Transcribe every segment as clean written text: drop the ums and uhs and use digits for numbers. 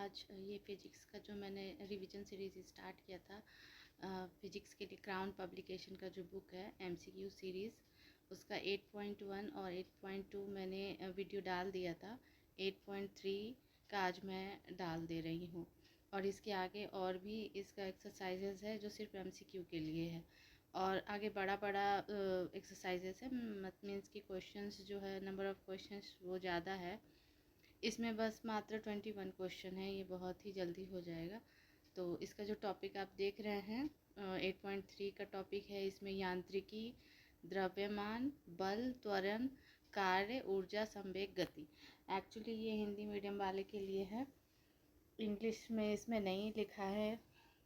आज ये फिजिक्स का जो मैंने रिवीजन सीरीज़ स्टार्ट किया था, फिजिक्स के लिए क्राउन पब्लिकेशन का जो बुक है एमसीक्यू सीरीज़, उसका 8.1 और 8.2 मैंने वीडियो डाल दिया था। 8.3 का आज मैं डाल दे रही हूँ और इसके आगे और भी इसका एक्सरसाइजेस है जो सिर्फ एमसीक्यू के लिए है और आगे बड़ा बड़ा एक्सरसाइजेस है। मीन्स की क्वेश्चंस जो है, नंबर ऑफ़ क्वेश्चंस वो ज़्यादा है। इसमें बस मात्र 21 क्वेश्चन है, ये बहुत ही जल्दी हो जाएगा। तो इसका जो टॉपिक आप देख रहे हैं 8.3 का टॉपिक है, इसमें यांत्रिकी, द्रव्यमान, बल, त्वरण, कार्य, ऊर्जा, संवेग, गति। एक्चुअली ये हिंदी मीडियम वाले के लिए है, इंग्लिश में इसमें नहीं लिखा है,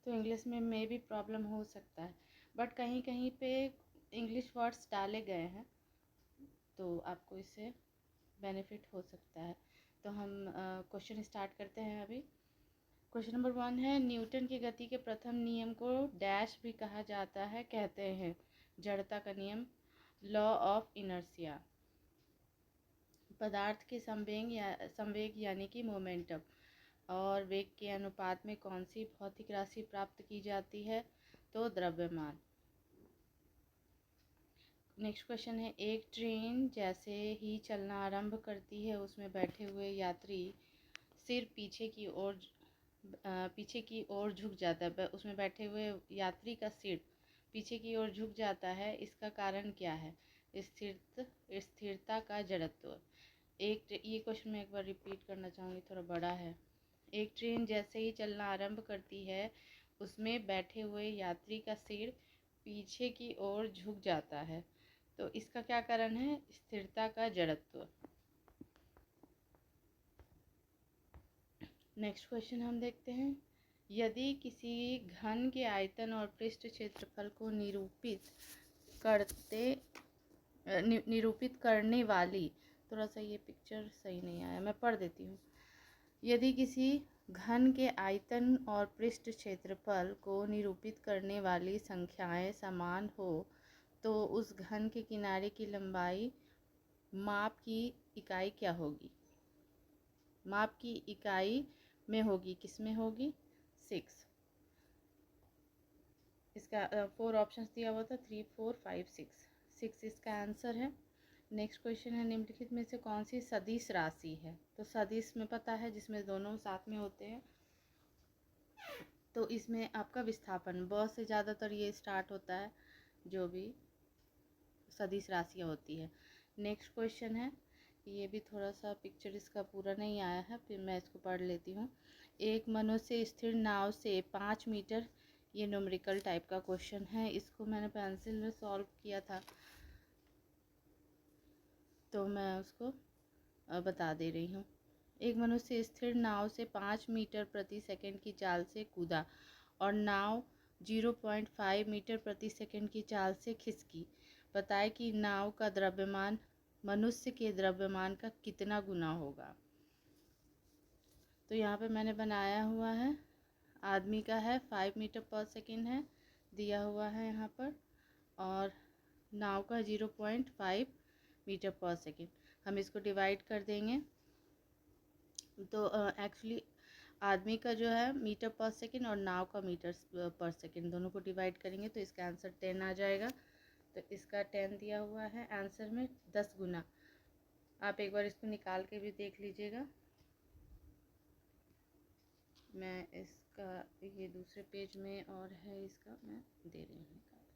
तो इंग्लिश में भी प्रॉब्लम हो सकता है, बट कहीं कहीं पे इंग्लिश वर्ड्स डाले गए हैं तो आपको इससे बेनिफिट हो सकता है। तो हम क्वेश्चन स्टार्ट करते हैं अभी। क्वेश्चन नंबर 1 है, न्यूटन की गति के प्रथम नियम को डैश भी कहा जाता है, कहते हैं। जड़ता का नियम, लॉ ऑफ इनर्शिया। पदार्थ के संवेग यानी कि मोमेंटम और वेग के अनुपात में कौन सी भौतिक राशि प्राप्त की जाती है? तो द्रव्यमान। नेक्स्ट क्वेश्चन है, एक ट्रेन जैसे ही चलना आरंभ करती है उसमें बैठे हुए यात्री सिर पीछे की ओर झुक जाता है। उसमें बैठे हुए यात्री का सिर पीछे की ओर झुक जाता है, इसका कारण क्या है? स्थिरता का जड़त्व। ये क्वेश्चन मैं एक बार रिपीट करना चाहूँगी, थोड़ा बड़ा है। एक ट्रेन जैसे ही चलना आरंभ करती है उसमें बैठे हुए यात्री का सिर पीछे की ओर झुक जाता है, तो इसका क्या कारण है? स्थिरता का जड़त्व। नेक्स्ट क्वेश्चन हम देखते हैं, यदि किसी घन के आयतन और पृष्ठ क्षेत्रफल को निरूपित करने वाली, थोड़ा सा ये पिक्चर सही नहीं आया, मैं पढ़ देती हूँ। यदि किसी घन के आयतन और पृष्ठ क्षेत्रफल को निरूपित करने वाली संख्याएं समान हो तो उस घन के किनारे की लंबाई माप की इकाई क्या होगी? माप की इकाई में होगी, किस में होगी? 6। इसका 4 ऑप्शंस दिया हुआ था, 3, 4, 5, 6 इसका आंसर है। नेक्स्ट क्वेश्चन है, निम्नलिखित में से कौन सी सदिश राशि है? तो सदिश में पता है, जिसमें दोनों साथ में होते हैं। तो इसमें आपका विस्थापन, ब से ज़्यादातर ये स्टार्ट होता है जो भी सदिश राशियाँ होती है। नेक्स्ट क्वेश्चन है, ये भी थोड़ा सा पिक्चर इसका पूरा नहीं आया है, फिर मैं इसको पढ़ लेती हूँ। एक मनुष्य स्थिर नाव से 5 मीटर, ये न्यूमेरिकल टाइप का क्वेश्चन है, इसको मैंने पेंसिल में सॉल्व किया था तो मैं उसको बता दे रही हूँ। एक मनुष्य स्थिर नाव से 5 मीटर प्रति सेकंड की चाल से कूदा और नाव 0.5 मीटर प्रति सेकंड की चाल से खिसकी। बताए कि नाव का द्रव्यमान मनुष्य के द्रव्यमान का कितना गुना होगा? तो यहाँ पे मैंने बनाया हुआ है, आदमी का है 5 मीटर पर सेकंड है दिया हुआ है यहाँ पर, और नाव का 0.5 मीटर पर सेकंड। हम इसको डिवाइड कर देंगे तो एक्चुअली आदमी का जो है मीटर पर सेकंड और नाव का मीटर पर सेकंड, दोनों को डिवाइड करेंगे तो इसका आंसर 10 आ जाएगा। तो इसका 10 दिया हुआ है आंसर में, 10 गुना। आप एक बार इसको निकाल के भी देख लीजिएगा। मैं इसका ये दूसरे पेज में और है, इसका मैं दे रही हूँ निकाल के।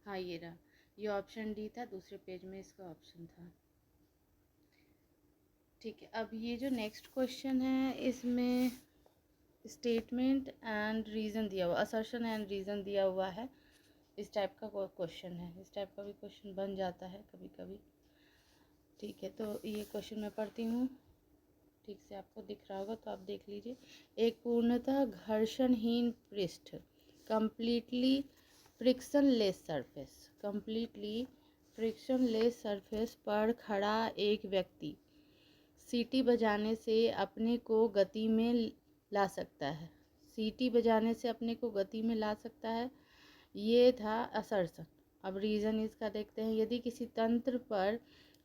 हाँ ये रहा, ये ऑप्शन डी था, दूसरे पेज में इसका ऑप्शन था। ठीक है, अब ये जो नेक्स्ट क्वेश्चन है इसमें स्टेटमेंट एंड रीज़न दिया हुआ, असर्शन एंड रीज़न दिया हुआ है, इस टाइप का क्वेश्चन है। इस टाइप का भी क्वेश्चन बन जाता है कभी कभी। ठीक है, तो ये क्वेश्चन मैं पढ़ती हूँ, ठीक से आपको दिख रहा होगा तो आप देख लीजिए। एक पूर्णतः घर्षणहीन पृष्ठ, कंप्लीटली फ्रिक्शनलेस सरफेस पर खड़ा एक व्यक्ति सीटी बजाने से अपने को गति में ला सकता है। सीटी बजाने से अपने को गति में ला सकता है, ये था असर्शन। अब रीज़न इसका देखते हैं, यदि किसी तंत्र पर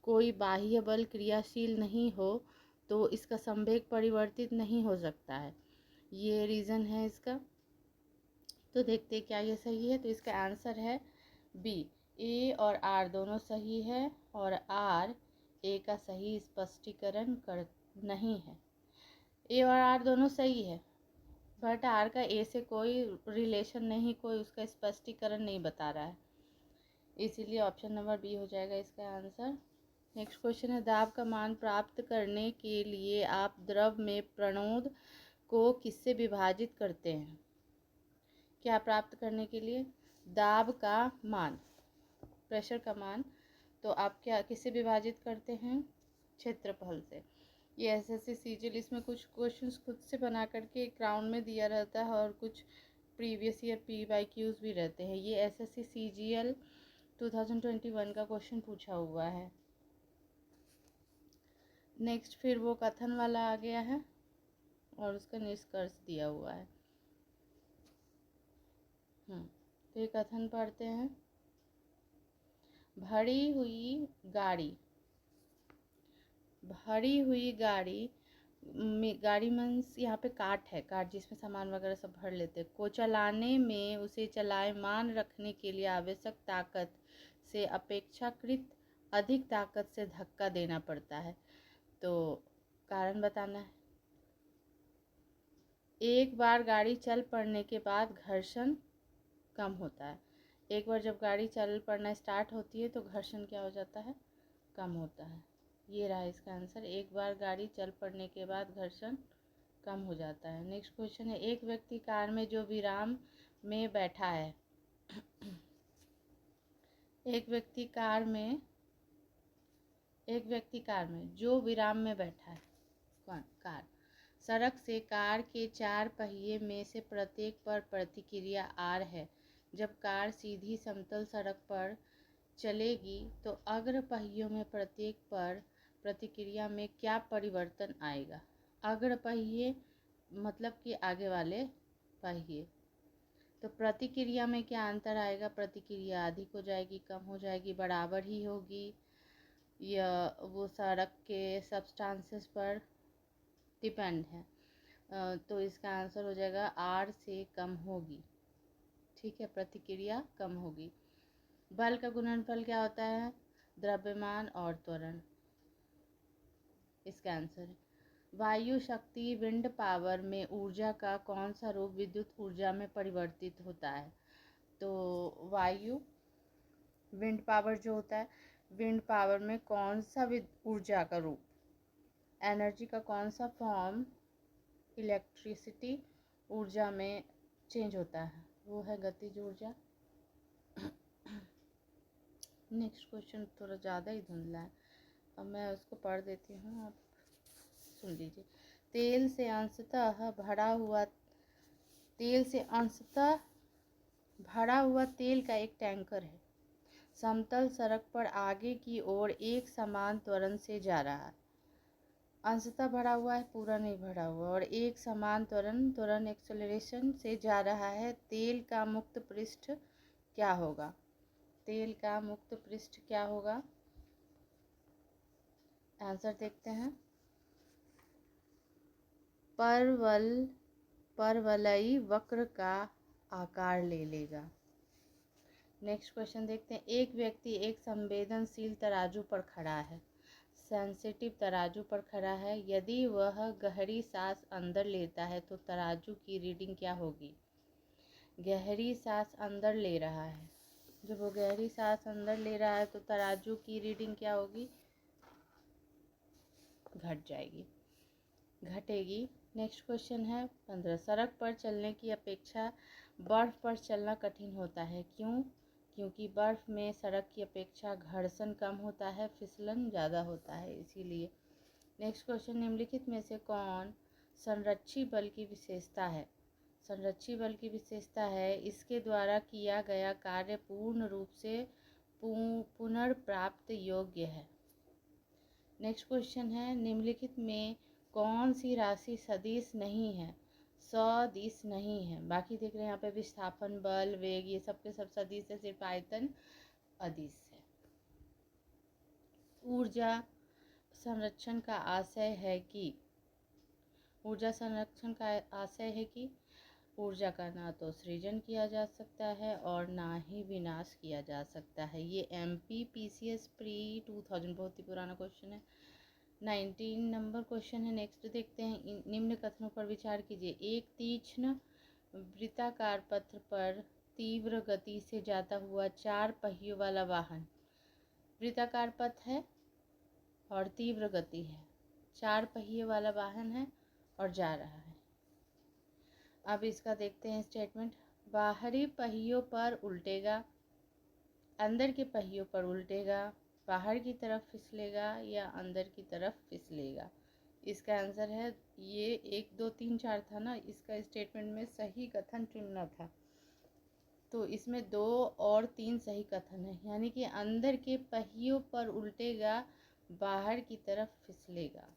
कोई बाह्य बल क्रियाशील नहीं हो तो इसका संवेग परिवर्तित नहीं हो सकता है। ये रीज़न है इसका। तो देखते हैं क्या ये सही है। तो इसका आंसर है बी, ए और आर दोनों सही है और आर ए का सही स्पष्टीकरण कर नहीं है। ए और आर दोनों सही है बट आर का ए से कोई रिलेशन नहीं, कोई उसका स्पष्टीकरण नहीं बता रहा है, इसीलिए ऑप्शन नंबर बी हो जाएगा इसका आंसर। नेक्स्ट क्वेश्चन है, दाब का मान प्राप्त करने के लिए आप द्रव में प्रणोद को किससे विभाजित करते हैं? क्या प्राप्त करने के लिए दाब का मान, प्रेशर का मान, तो आप क्या किससे विभाजित करते हैं? क्षेत्रफल से। ये एसएससी सीजीएल, इसमें कुछ क्वेश्चंस खुद से बना करके ग्राउंड में दिया रहता है और कुछ प्रीवियस ईयर PYQs भी रहते हैं। ये एसएससी सीजीएल 2021 का क्वेश्चन पूछा हुआ है। नेक्स्ट फिर वो कथन वाला आ गया है और उसका निष्कर्ष दिया हुआ है। तो ये कथन पढ़ते हैं। भरी हुई गाड़ी गाड़ी मीन्स यहाँ पे कार्ट है, कार्ट जिसमें सामान वगैरह सब भर लेते हैं, को चलाने में उसे चलायमान रखने के लिए आवश्यक ताकत से अपेक्षाकृत अधिक ताकत से धक्का देना पड़ता है। तो कारण बताना है। एक बार गाड़ी चल पड़ने के बाद घर्षण कम होता है। एक बार जब गाड़ी चल पड़ना स्टार्ट होती है तो घर्षण क्या हो जाता है? कम होता है। ये रहा इसका आंसर, एक बार गाड़ी चल पड़ने के बाद घर्षण कम हो जाता है। नेक्स्ट क्वेश्चन है, एक व्यक्ति कार में जो विराम में बैठा है एक व्यक्ति कार में जो विराम में बैठा है, कौन? कार। सड़क से कार के 4 पहिए में से प्रत्येक पर प्रतिक्रिया आर है। जब कार सीधी समतल सड़क पर चलेगी तो अग्र पहियों में प्रत्येक पर प्रतिक्रिया में क्या परिवर्तन आएगा? अग्र पहिए मतलब कि आगे वाले पहिए। तो प्रतिक्रिया में क्या अंतर आएगा? प्रतिक्रिया अधिक हो जाएगी, कम हो जाएगी, बराबर ही होगी, या वो सड़क के सब्सटेंसेस पर डिपेंड है। तो इसका आंसर हो जाएगा आर से कम होगी। ठीक है, प्रतिक्रिया कम होगी। बल का गुणनफल क्या होता है? द्रव्यमान और त्वरण। इसका आंसर है वायु शक्ति विंड पावर में ऊर्जा का कौन सा रूप विद्युत ऊर्जा में परिवर्तित होता है? तो वायु विंड पावर जो होता है, विंड पावर में कौन सा ऊर्जा का रूप, एनर्जी का कौन सा फॉर्म इलेक्ट्रिसिटी ऊर्जा में चेंज होता है? वो है गतिज ऊर्जा। नेक्स्ट क्वेश्चन थोड़ा ज़्यादा ही धुंधला है, अब मैं उसको पढ़ देती हूँ, आप सुन लीजिए। तेल से अंशतः भरा हुआ तेल का एक टैंकर है, समतल सड़क पर आगे की ओर एक समान त्वरण से जा रहा है। अंशतः भरा हुआ है, पूरा नहीं भरा हुआ, और एक समान त्वरण एक्सेलरेशन से जा रहा है। तेल का मुक्त पृष्ठ क्या होगा? तेल का मुक्त पृष्ठ क्या होगा? आंसर देखते हैं। परवलयी वक्र का आकार ले लेगा। नेक्स्ट क्वेश्चन देखते हैं। एक व्यक्ति एक संवेदनशील तराजू पर खड़ा है, सेंसिटिव तराजू पर खड़ा है। यदि वह गहरी सांस अंदर लेता है तो तराजू की रीडिंग क्या होगी? गहरी सांस अंदर ले रहा है, जब वो गहरी सांस अंदर ले रहा है तो तराजू की रीडिंग क्या होगी? घट जाएगी, घटेगी। नेक्स्ट क्वेश्चन है 15। सड़क पर चलने की अपेक्षा बर्फ़ पर चलना कठिन होता है, क्यों? क्योंकि बर्फ़ में सड़क की अपेक्षा घर्षण कम होता है, फिसलन ज़्यादा होता है, इसीलिए। नेक्स्ट क्वेश्चन, निम्नलिखित में से कौन संरक्षी बल की विशेषता है? संरक्षी बल की विशेषता है इसके द्वारा किया गया कार्य पूर्ण रूप से पुनर्प्राप्त योग्य है। नेक्स्ट क्वेश्चन है, निम्नलिखित में कौन सी राशि सदिश नहीं है? सदिश नहीं है। बाकी देख रहे हैं यहाँ पे विस्थापन, बल, वेग, ये सब के सब सदिश है, सिर्फ आयतन अदिश है। ऊर्जा संरक्षण का आशय है कि ऊर्जा का ना तो सृजन किया जा सकता है और ना ही विनाश किया जा सकता है। ये MPPCS प्री 2000 बहुत ही पुराना क्वेश्चन है। 19 नंबर क्वेश्चन है। नेक्स्ट देखते हैं। निम्न कथनों पर विचार कीजिए। एक तीक्ष्ण वृत्ताकार पथ पर तीव्र गति से जाता हुआ 4 पहियों वाला वाहन, वृत्ताकार पथ है और तीव्र गति है, 4 पहिए वाला वाहन है और जा रहा है। अब इसका देखते हैं स्टेटमेंट। बाहरी पहियों पर उल्टेगा, अंदर के पहियों पर उल्टेगा, बाहर की तरफ फिसलेगा या अंदर की तरफ फिसलेगा। इसका आंसर है ये 1 2 3 4 था ना, इसका स्टेटमेंट में सही कथन चुनना था। तो इसमें 2 और 3 सही कथन है, यानी कि अंदर के पहियों पर उल्टेगा, बाहर की तरफ फिसलेगा।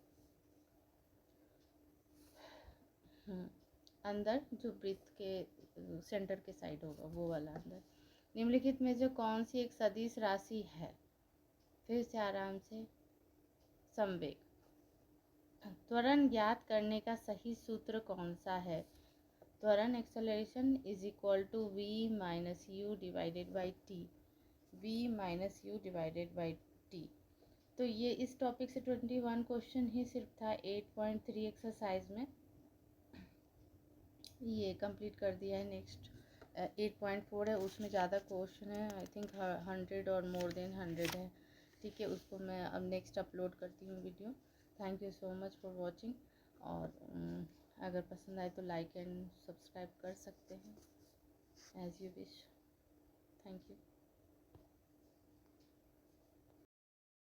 अंदर जो वृत्त के सेंटर के साइड होगा वो वाला अंदर। निम्नलिखित में जो कौन सी एक सदिश राशि है? फिर से आराम से। संवेग। त्वरण ज्ञात करने का सही सूत्र कौन सा है? त्वरण acceleration is equal to v minus u divided by t. v minus u divided by t. तो ये इस टॉपिक से 21 क्वेश्चन ही सिर्फ था 8.3 एक्सरसाइज में, ये कंप्लीट कर दिया है। नेक्स्ट 8.4 है, उसमें ज़्यादा क्वेश्चन है, आई थिंक 100 और मोर देन 100 है। ठीक है, उसको मैं अब नेक्स्ट अपलोड करती हूँ video. Thank you so much for watching. और अगर पसंद आए तो लाइक एंड सब्सक्राइब कर सकते हैं, as you wish. Thank you.